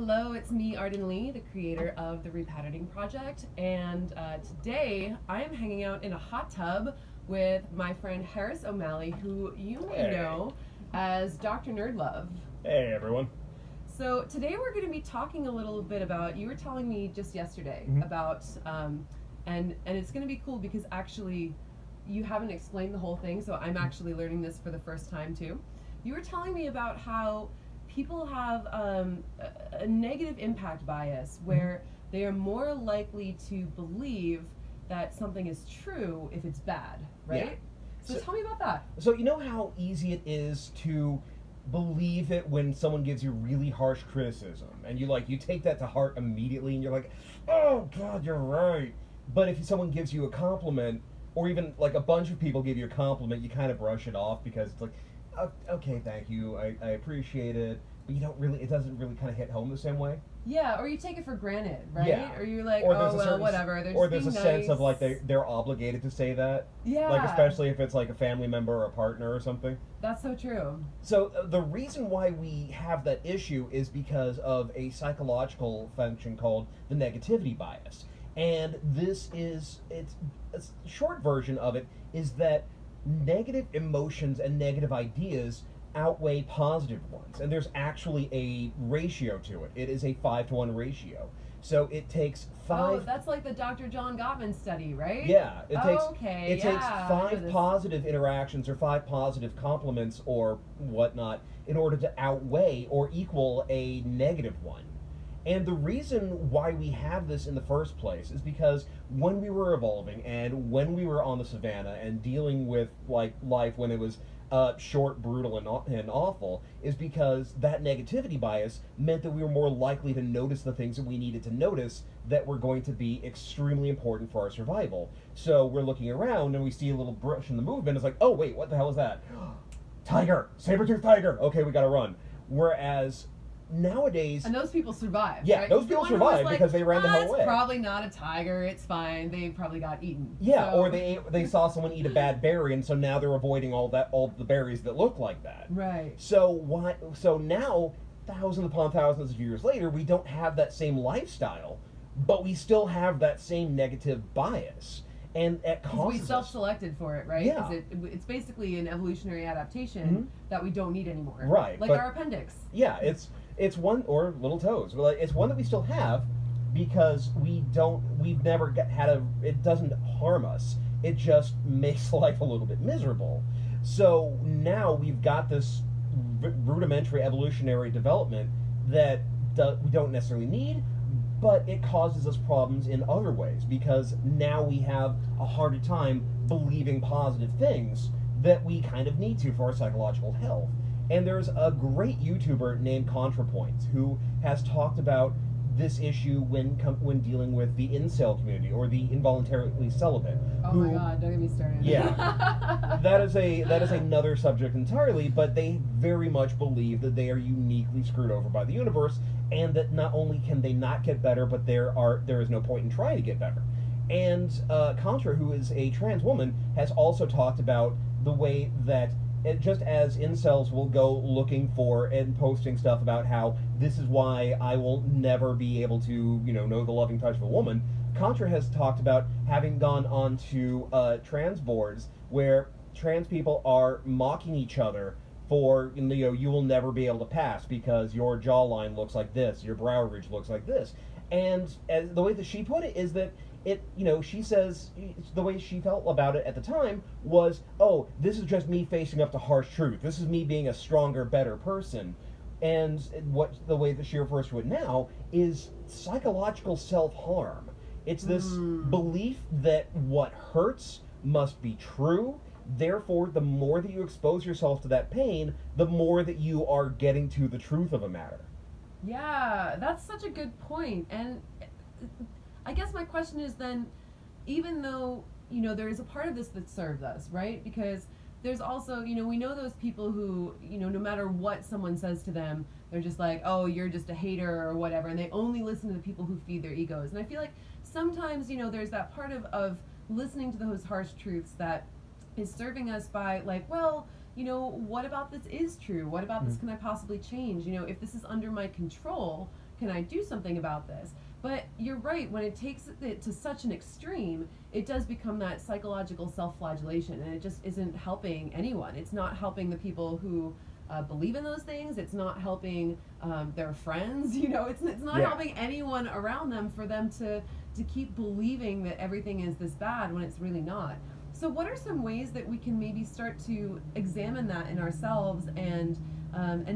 Hello, it's me, Arden Lee, the creator of the Repatterning Project, and today I am hanging out in a hot tub with my friend Harris O'Malley, who you may know as Dr. Nerdlove. Hey everyone. So today we're going to be talking a little bit about, you were telling me just yesterday about, and it's going to be cool because actually you haven't explained the whole thing, so I'm actually learning this for the first time too. You were telling me about how people have a negative impact bias where they are more likely to believe that something is true if it's bad, right? Yeah. So tell me about that. So you know how easy it is to believe it when someone gives you really harsh criticism and you take that to heart immediately and you're like, oh God, you're right. But if someone gives you a compliment, or even like a bunch of people give you a compliment, you kind of brush it off because it's like, okay, thank you, I appreciate it, but it doesn't really kind of hit home the same way. Yeah, or you take it for granted, right? Yeah. Or you're like, or oh, well, whatever. Or there's a sense of like they're obligated to say that. Yeah. Like especially if it's like a family member or a partner or something. That's so true. So the reason why we have that issue is because of a psychological function called the negativity bias. And it's a short version of it is that negative emotions and negative ideas outweigh positive ones, and there's actually a ratio to it. It is a 5-to-1 ratio. So it takes five. Oh, that's like the Dr. John Gottman study, right? Yeah, it takes. Okay, it takes 5 positive interactions or 5 positive compliments or whatnot in order to outweigh or equal a negative one. And the reason why we have this in the first place is because when we were evolving and when we were on the savannah and dealing with like life when it was short, brutal, and awful, is because that negativity bias meant that we were more likely to notice the things that we needed to notice that were going to be extremely important for our survival. So we're looking around and we see a little brush in the movement. It's like, oh wait, what the hell is that? Tiger! Saber-toothed tiger! Okay, we gotta run. Whereas nowadays, and those people survived. Yeah, right? those people survived because they ran the hell away. It's probably not a tiger. It's fine. They probably got eaten. Yeah, so. Or they saw someone eat a bad berry, and so now they're avoiding all the berries that look like that. Right. So now, thousands upon thousands of years later, we don't have that same lifestyle, but we still have that same negative bias. And it causes we self-selected for it, right? Yeah. Because it's basically an evolutionary adaptation that we don't need anymore. Right. Like our appendix. Yeah, it's one, or little toes. Well, it's one that we still have because we've never it doesn't harm us. It just makes life a little bit miserable. So now we've got this rudimentary evolutionary development that we don't necessarily need, but it causes us problems in other ways because now we have a harder time believing positive things that we kind of need to for our psychological health. And there's a great YouTuber named ContraPoints who has talked about this issue when dealing with the incel community or the involuntarily celibate. Oh my God! Don't get me started. Yeah, that is another subject entirely. But they very much believe that they are uniquely screwed over by the universe, and that not only can they not get better, but there is no point in trying to get better. And Contra, who is a trans woman, has also talked about the way that just as incels will go looking for and posting stuff about how this is why I will never be able to, know the loving touch of a woman, Contra has talked about having gone onto trans boards where trans people are mocking each other for, you will never be able to pass because your jawline looks like this, your brow ridge looks like this. And the way that she put it is that she says the way she felt about it at the time was, oh, this is just me facing up to harsh truth. This is me being a stronger, better person. And the way that she refers to it now is psychological self-harm. It's this belief that what hurts must be true. Therefore, the more that you expose yourself to that pain, the more that you are getting to the truth of a matter. Yeah, that's such a good point. And I guess my question is then, even though, there is a part of this that serves us, right? Because there's also, we know those people who, no matter what someone says to them, they're just like, oh, you're just a hater or whatever, and they only listen to the people who feed their egos. And I feel like sometimes, there's that part of listening to those harsh truths that is serving us by like, well, what about this is true? What about this can I possibly change? If this is under my control, can I do something about this? But you're right, when it takes it to such an extreme, it does become that psychological self-flagellation, and it just isn't helping anyone. It's not helping the people who believe in those things. It's not helping their friends. It's not helping anyone around them for them to keep believing that everything is this bad when it's really not. So what are some ways that we can maybe start to examine that in ourselves and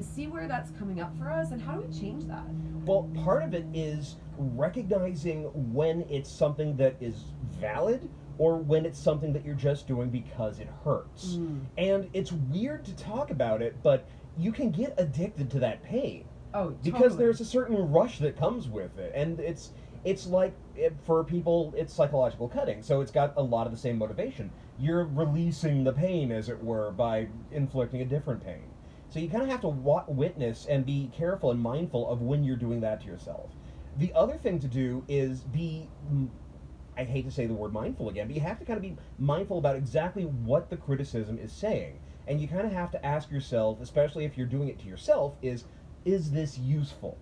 see where that's coming up for us, and how do we change that? Well, part of it is recognizing when it's something that is valid or when it's something that you're just doing because it hurts. And it's weird to talk about it, but you can get addicted to that pain. Oh, totally. Because there's a certain rush that comes with it. And it's like, for people, it's psychological cutting, so it's got a lot of the same motivation. You're releasing the pain, as it were, by inflicting a different pain. So you kind of have to witness and be careful and mindful of when you're doing that to yourself. The other thing to do is I hate to say the word mindful again, but you have to kind of be mindful about exactly what the criticism is saying. And you kind of have to ask yourself, especially if you're doing it to yourself, is this useful?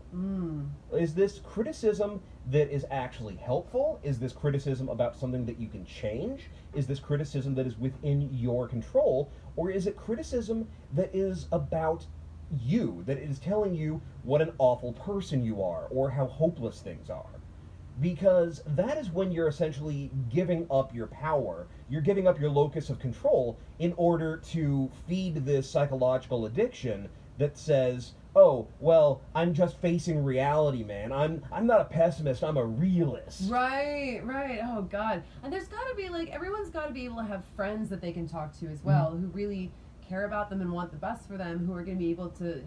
Is this criticism that is actually helpful? Is this criticism about something that you can change? Is this criticism that is within your control? Or is it criticism that is about you, that is telling you what an awful person you are or how hopeless things are? Because that is when you're essentially giving up your power. You're giving up your locus of control in order to feed this psychological addiction that says, oh, well, I'm just facing reality, man. I'm not a pessimist, I'm a realist. Right. Oh, God. And there's got to be, everyone's got to be able to have friends that they can talk to as well, who really care about them and want the best for them, who are going to be able to,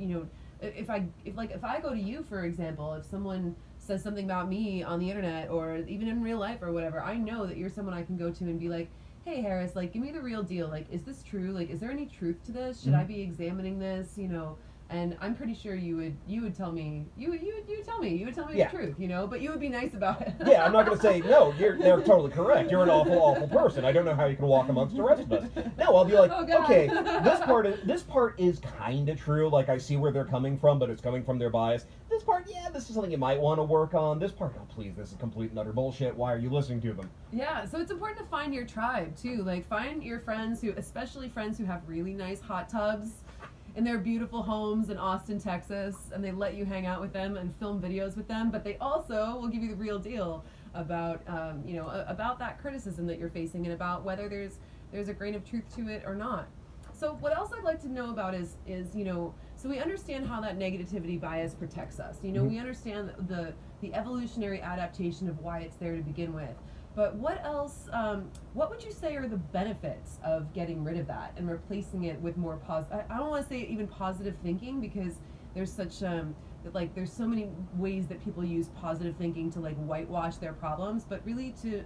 if I go to you, for example, if someone says something about me on the internet or even in real life or whatever, I know that you're someone I can go to and be like, hey, Harris, give me the real deal. Is this true? Is there any truth to this? Should I be examining this? And I'm pretty sure you would tell me you would tell me the truth, but you would be nice about it. Yeah, I'm not going to say, no, they're totally correct. You're an awful person. I don't know how you can walk amongst the rest of us. No, I'll be like, okay, this part is kind of true. I see where they're coming from, but it's coming from their bias. This part, this is something you might want to work on. This part, oh, please, this is complete and utter bullshit. Why are you listening to them? Yeah, so it's important to find your tribe, too. Find your friends especially friends who have really nice hot tubs in their beautiful homes in Austin, Texas, and they let you hang out with them and film videos with them, but they also will give you the real deal about about that criticism that you're facing and about whether there's a grain of truth to it or not. So what else I'd like to know about is so we understand how that negativity bias protects us. We understand the evolutionary adaptation of why it's there to begin with. But what else, what would you say are the benefits of getting rid of that and replacing it with more I don't want to say even positive thinking, because there's such, there's so many ways that people use positive thinking to whitewash their problems, but really to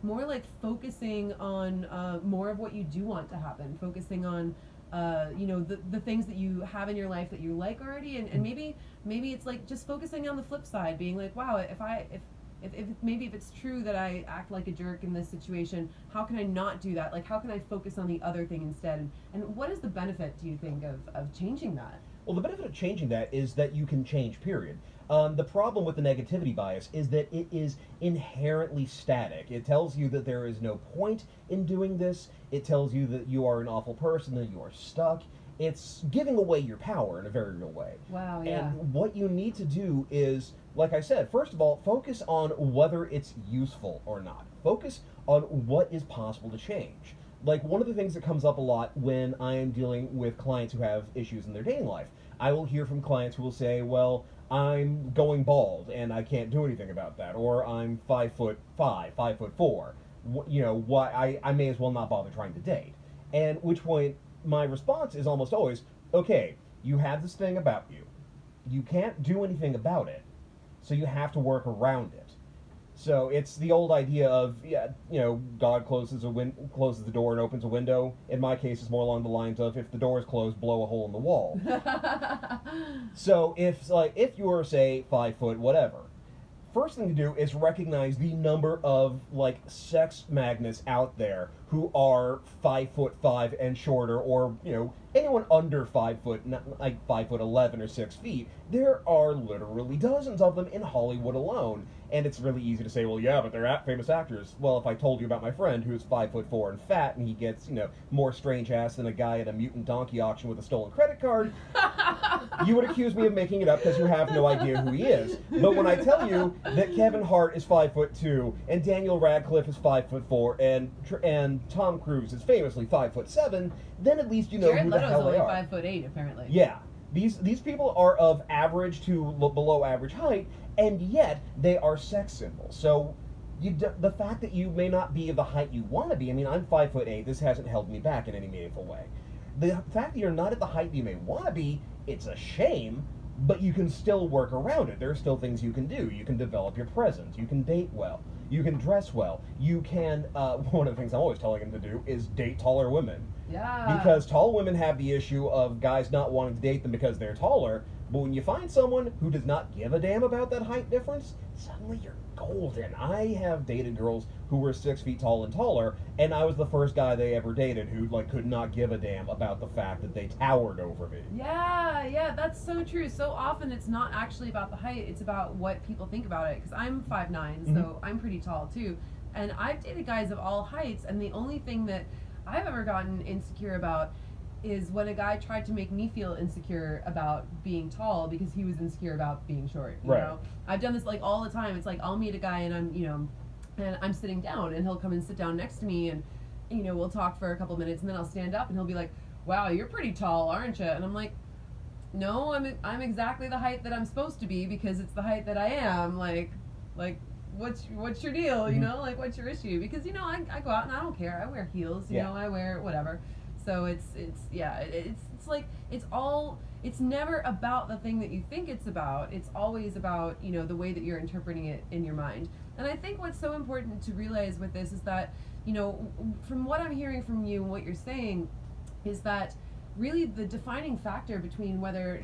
more focusing on more of what you do want to happen, focusing on the things that you have in your life that you like already, and maybe it's just focusing on the flip side, being wow, if it's true that I act like a jerk in this situation, how can I not do that? How can I focus on the other thing instead? And what is the benefit, do you think, of changing that? Well, the benefit of changing that is that you can change, period. The problem with the negativity bias is that it is inherently static. It tells you that there is no point in doing this. It tells you that you are an awful person, that you are stuck. It's giving away your power in a very real way. Wow, yeah. And what you need to do is, like I said, first of all, focus on whether it's useful or not. Focus on what is possible to change. One of the things that comes up a lot when I am dealing with clients who have issues in their dating life, I will hear from clients who will say, well, I'm going bald and I can't do anything about that, or I'm 5'5", 5'4". Why I may as well not bother trying to date. And which point my response is almost always, okay, you have this thing about you. You can't do anything about it, so you have to work around it. So it's the old idea of, God closes the door and opens a window. In my case, it's more along the lines of, if the door is closed, blow a hole in the wall. So if you're, say, 5 foot, whatever, first thing to do is recognize the number of sex magnets out there who are 5'5" and shorter, or anyone under 5 foot, not like 5'11" or 6 feet. There are literally dozens of them in Hollywood alone. And it's really easy to say, well, yeah, but they're famous actors. Well, if I told you about my friend who's 5'4" and fat, and he gets, more strange ass than a guy at a mutant donkey auction with a stolen credit card, you would accuse me of making it up because you have no idea who he is. But when I tell you that Kevin Hart is 5'2", and Daniel Radcliffe is 5'4", and Tom Cruise is famously 5'7", then at least you know Jared who the Leto's hell they only are. 5'8", apparently. Yeah. These people are of average to below average height, and yet they are sex symbols. So the fact that you may not be the height you want to be, I mean, I'm 5'8", this hasn't held me back in any meaningful way. The fact that you're not at the height you may want to be, it's a shame, but you can still work around it. There are still things you can do. You can develop your presence. You can date well. You can dress well. You can, one of the things I'm always telling them to do is date taller women. Yeah. Because tall women have the issue of guys not wanting to date them because they're taller, but when you find someone who does not give a damn about that height difference, suddenly you're golden. I have dated girls who were 6 feet tall and taller, and I was the first guy they ever dated who could not give a damn about the fact that they towered over me. Yeah, that's so true. So often it's not actually about the height, it's about what people think about it. Because I'm 5'9", so I'm pretty tall too. And I've dated guys of all heights, and the only thing that I've ever gotten insecure about is when a guy tried to make me feel insecure about being tall because he was insecure about being short. You know? I've done this all the time. It's I'll meet a guy and I'm sitting down, and he'll come and sit down next to me, and we'll talk for a couple minutes, and then I'll stand up and he'll be like, "Wow, you're pretty tall, aren't you?" And I'm like, "No, I'm exactly the height that I'm supposed to be because it's the height that I am." What's your deal? What's your issue? Because I go out and I don't care. I wear heels. I wear whatever. So it's never about the thing that you think it's about. It's always about the way that you're interpreting it in your mind. And I think what's so important to realize with this is that from what I'm hearing from you and what you're saying is that really the defining factor between whether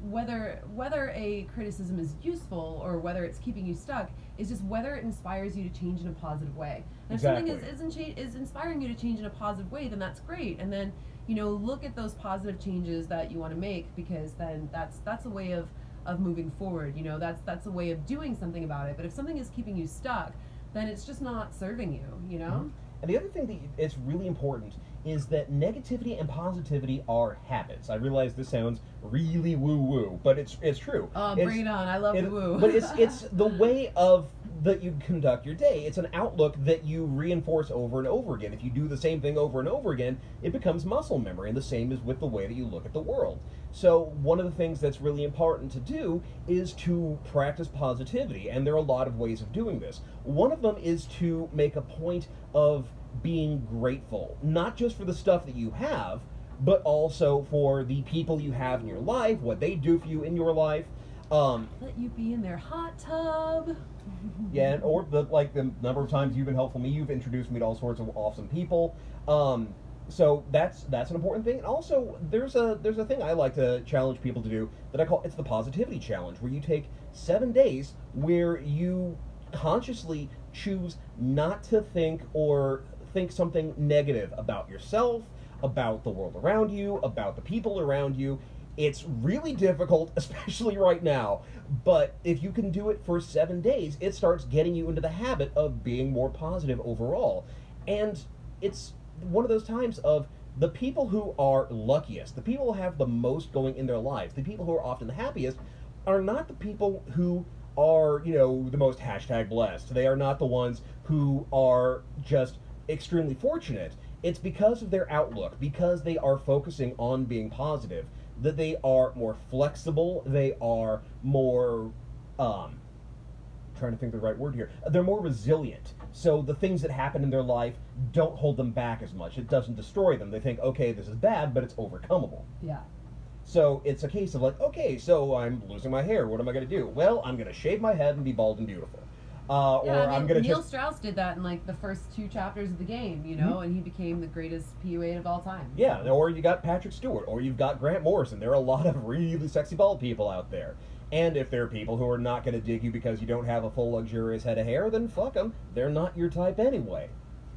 whether a criticism is useful or whether it's keeping you stuck is just whether it inspires you to change in a positive way. And Exactly. if something is inspiring you to change in a positive way, then that's great. And then look at those positive changes that you want to make, because then that's a way of moving forward. That's a way of doing something about it. But if something is keeping you stuck, then it's just not serving you. Mm-hmm. And the other thing that is really important is that negativity and positivity are habits. I realize this sounds really woo-woo, but it's true. Bring it on. I love the woo. But it's the way of that you conduct your day. It's an outlook that you reinforce over and over again. If you do the same thing over and over again, it becomes muscle memory, and the same is with the way that you look at the world. So one of the things that's really important to do is to practice positivity, and there are a lot of ways of doing this. One of them is to make a point of being grateful, not just for the stuff that you have, but also for the people you have in your life, what they do for you in your life. Let you be in their hot tub. Yeah, or the number of times you've been helpful to me, you've introduced me to all sorts of awesome people. So that's an important thing. And also, there's a thing I like to challenge people to do that I call it's the positivity challenge, where you take 7 days where you consciously choose not to think something negative about yourself, about the world around you, about the people around you. It's really difficult, especially right now, but if you can do it for 7 days, it starts getting you into the habit of being more positive overall. And it's one of those times of the people who are luckiest, the people who have the most going in their lives, the people who are often the happiest, are not the people who are, the most #blessed. They are not the ones who are just extremely fortunate. It's because of their outlook, because they are focusing on being positive, that they are more flexible, they are more, trying to think of the right word here, they're more resilient. So the things that happen in their life don't hold them back as much. It doesn't destroy them. They think, okay, this is bad, but it's overcomable. Yeah. So it's a case of okay, so I'm losing my hair. What am I going to do? Well, I'm going to shave my head and be bald and beautiful. I'm going to Neil Strauss did that in the first 2 chapters of the game, and he became the greatest PU8 of all time. Yeah, or you got Patrick Stewart, or you've got Grant Morrison. There are a lot of really sexy bald people out there. And if there are people who are not going to dig you because you don't have a full luxurious head of hair, then fuck them. They're not your type anyway.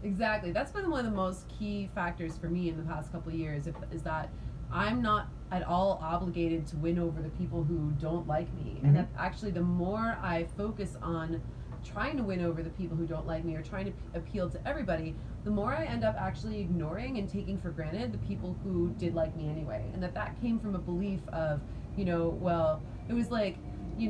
Exactly. That's been one of the most key factors for me in the past couple of years, is that I'm not at all obligated to win over the people who don't like me. And that actually, the more I focus on trying to win over the people who don't like me or trying to appeal to everybody, the more I end up actually ignoring and taking for granted the people who did like me anyway. And that came from a belief of, well, it was like, it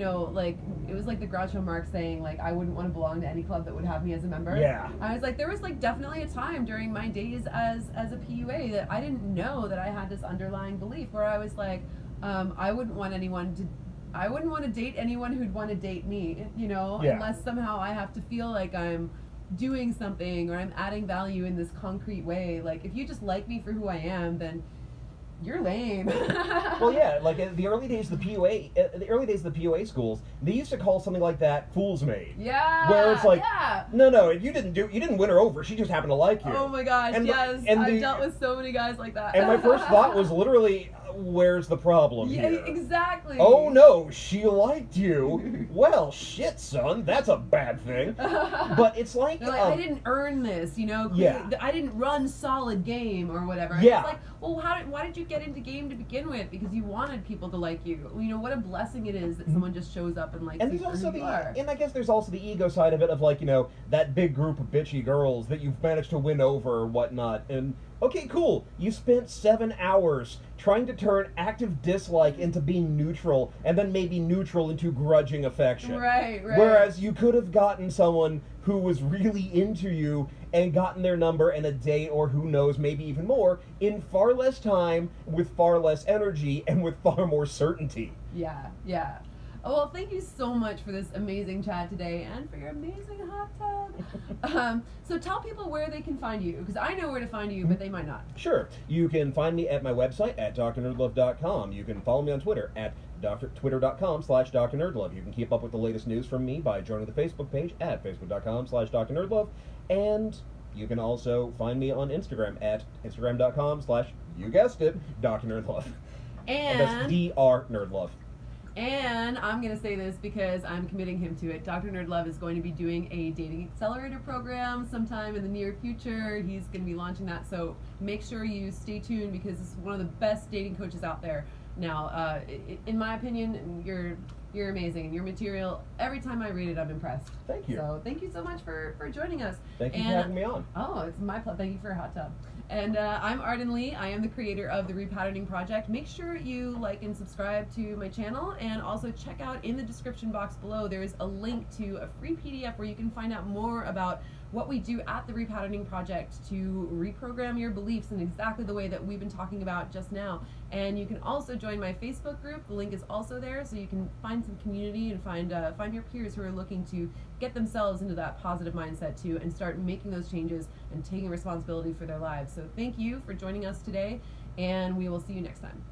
was like the Groucho Marx saying, like, I wouldn't want to belong to any club that would have me as a member. Yeah. I was like, there was like definitely a time during my days as a PUA that I didn't know that I had this underlying belief where I was like, I wouldn't want to date anyone who'd want to date me, unless somehow I have to feel like I'm doing something or I'm adding value in this concrete way. Like, if you just like me for who I am, then you're lame. Well, yeah, like in the early days of the PUA schools, they used to call something like that "fool's maid." Yeah. Where it's like, yeah. no, you didn't win her over. She just happened to like you. Oh my gosh, yes. I've dealt with so many guys like that. And my first thought was literally, where's the problem here? Exactly. Oh no, she liked you. Well, shit, son, that's a bad thing. But it's like, I didn't earn this, Yeah. I didn't run solid game or whatever. Yeah. It's like, well, why did you get into game to begin with? Because you wanted people to like you. What a blessing it is that someone just shows up and likes and you there's for also who you are. and I guess there's also the ego side of it of like, that big group of bitchy girls that you've managed to win over or whatnot. And okay, cool. You spent 7 hours trying to turn active dislike into being neutral, and then maybe neutral into grudging affection. Right. Whereas you could have gotten someone who was really into you and gotten their number in a day, or who knows, maybe even more, in far less time, with far less energy, and with far more certainty. Yeah. Oh, well, thank you so much for this amazing chat today and for your amazing hot tub. So tell people where they can find you, because I know where to find you, but they might not. Sure. You can find me at my website at drnerdlove.com. You can follow me on Twitter at twitter.com/drnerdlove. You can keep up with the latest news from me by joining the Facebook page at facebook.com/drnerdlove. And you can also find me on Instagram at instagram.com/ you guessed it, drnerdlove. And that's drnerdlove. And I'm going to say this because I'm committing him to it. Dr. Nerdlove is going to be doing a dating accelerator program sometime in the near future. He's going to be launching that, so make sure you stay tuned because this is one of the best dating coaches out there. Now, in my opinion, you're amazing, and your material, every time I read it, I'm impressed. Thank you. So thank you so much for joining us. Thank you for having me on. Oh, it's my pleasure. Thank you for a hot tub. And I'm Arden Lee. I am the creator of the Repatterning Project. Make sure you like and subscribe to my channel, and also check out in the description box below, there's a link to a free PDF where you can find out more about what we do at the Repatterning Project to reprogram your beliefs in exactly the way that we've been talking about just now. And you can also join my Facebook group. The link is also there, so you can find some community and find your peers who are looking to get themselves into that positive mindset too, and start making those changes and taking responsibility for their lives. So thank you for joining us today, and we will see you next time.